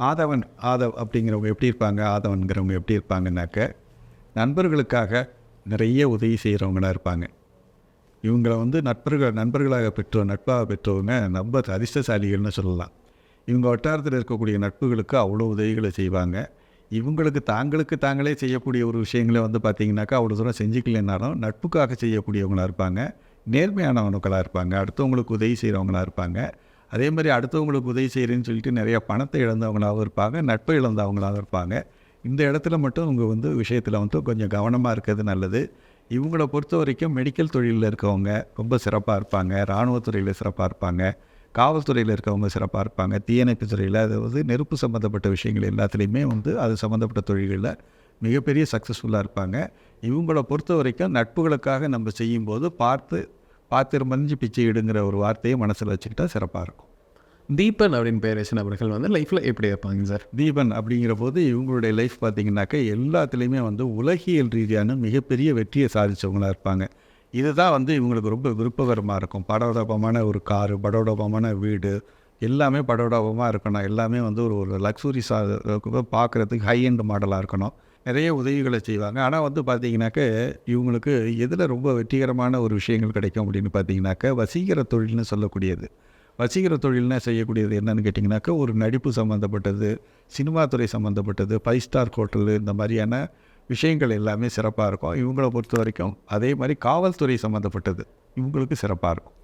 ஆதவ் அப்படிங்கிறவங்க எப்படி இருப்பாங்க, ஆதவன்கிறவங்க எப்படி இருப்பாங்கன்னாக்க, நண்பர்களுக்காக நிறைய உதவி செய்கிறவங்களா இருப்பாங்க. இவங்கள வந்து நண்பர்களாக நட்பாக பெற்றவங்க ரொம்ப அதிர்ஷ்டசாலிகள்னு சொல்லலாம். இவங்க வட்டாரத்தில் இருக்கக்கூடிய நட்புகளுக்கு அவ்வளோ உதவிகளை செய்வாங்க. இவங்களுக்கு தாங்களே செய்யக்கூடிய ஒரு விஷயங்களை வந்து பார்த்திங்கனாக்கா அவ்வளோ தூரம் செஞ்சுக்கலைன்னாலும் நட்புக்காக செய்யக்கூடியவங்களாக இருப்பாங்க. நேர்மையானவங்களாக இருப்பாங்க. அடுத்தவங்களுக்கு உதவி செய்கிறவங்களாக இருப்பாங்க. அதே மாதிரி அடுத்தவங்களுக்கு உதவி செய்கிறேன்னு சொல்லிட்டு நிறையா பணத்தை இழந்தவங்களாகவும் இருப்பாங்க, நட்பை இழந்தவங்களாகவும் இருப்பாங்க. இந்த இடத்துல மட்டும் இவங்க வந்து விஷயத்தில் வந்து கொஞ்சம் கவனமாக இருக்கிறது நல்லது. இவங்கள பொறுத்த வரைக்கும் மெடிக்கல் தொழிலில் இருக்கவங்க ரொம்ப சிறப்பாக இருப்பாங்க, இராணுவத்துறையில் சிறப்பாக இருப்பாங்க, காவல்துறையில் இருக்கவங்க சிறப்பாக இருப்பாங்க, தீயணைப்பு துறையில், அதாவது நெருப்பு சம்மந்தப்பட்ட விஷயங்கள் எல்லாத்துலேயுமே வந்து அது சம்மந்தப்பட்ட தொழில்களில் மிகப்பெரிய சக்ஸஸ்ஃபுல்லாக இருப்பாங்க. இவங்கள பொறுத்த வரைக்கும் நட்புகளுக்காக நம்ம செய்யும்போது பாத்திரம் மறிஞ்சு பிச்சை இடுங்கிற ஒரு வார்த்தையை மனசில் வச்சுக்கிட்டா சிறப்பாக இருக்கும். தீபன் அப்படின்னு பேர் வச்ச நபர்கள் வந்து லைஃப்பில் எப்படி இருப்பாங்க சார்? தீபன் அப்படிங்கிற போது இவங்களுடைய லைஃப் பார்த்திங்கனாக்கா எல்லாத்துலேயுமே வந்து உலகியல் ரீதியான மிகப்பெரிய வெற்றியை சாதித்தவங்களாக இருப்பாங்க. இதுதான் வந்து இவங்களுக்கு ரொம்ப விருப்பகரமாக இருக்கும். படோடபமான ஒரு காரு, படோடபமான வீடு, எல்லாமே படோடபமாக இருக்கணும். எல்லாமே வந்து ஒரு லக்ஸுரி பார்க்குறதுக்கு ஹை எண்ட் மாடலாக இருக்கணும். நிறைய உதவிகளை செய்வாங்க. ஆனால் வந்து பார்த்திங்கனாக்க இவங்களுக்கு எதில் ரொம்ப வெற்றிகரமான ஒரு விஷயங்கள் கிடைக்கும் அப்படின்னு பார்த்திங்கனாக்கா வசீகர தொழில்னு சொல்லக்கூடியது. வசீகர தொழில்னா செய்யக்கூடியது என்னென்னு கேட்டிங்கனாக்கா, ஒரு நடிப்பு சம்மந்தப்பட்டது, சினிமா துறை சம்மந்தப்பட்டது, 5 ஸ்டார் ஹோட்டலு, இந்த மாதிரியான விஷயங்கள் எல்லாமே சிறப்பாக இருக்கும். இவங்கள பொறுத்த வரைக்கும் அதே மாதிரி காவல்துறை சம்மந்தப்பட்டது இவங்களுக்கு சிறப்பாக இருக்கும்.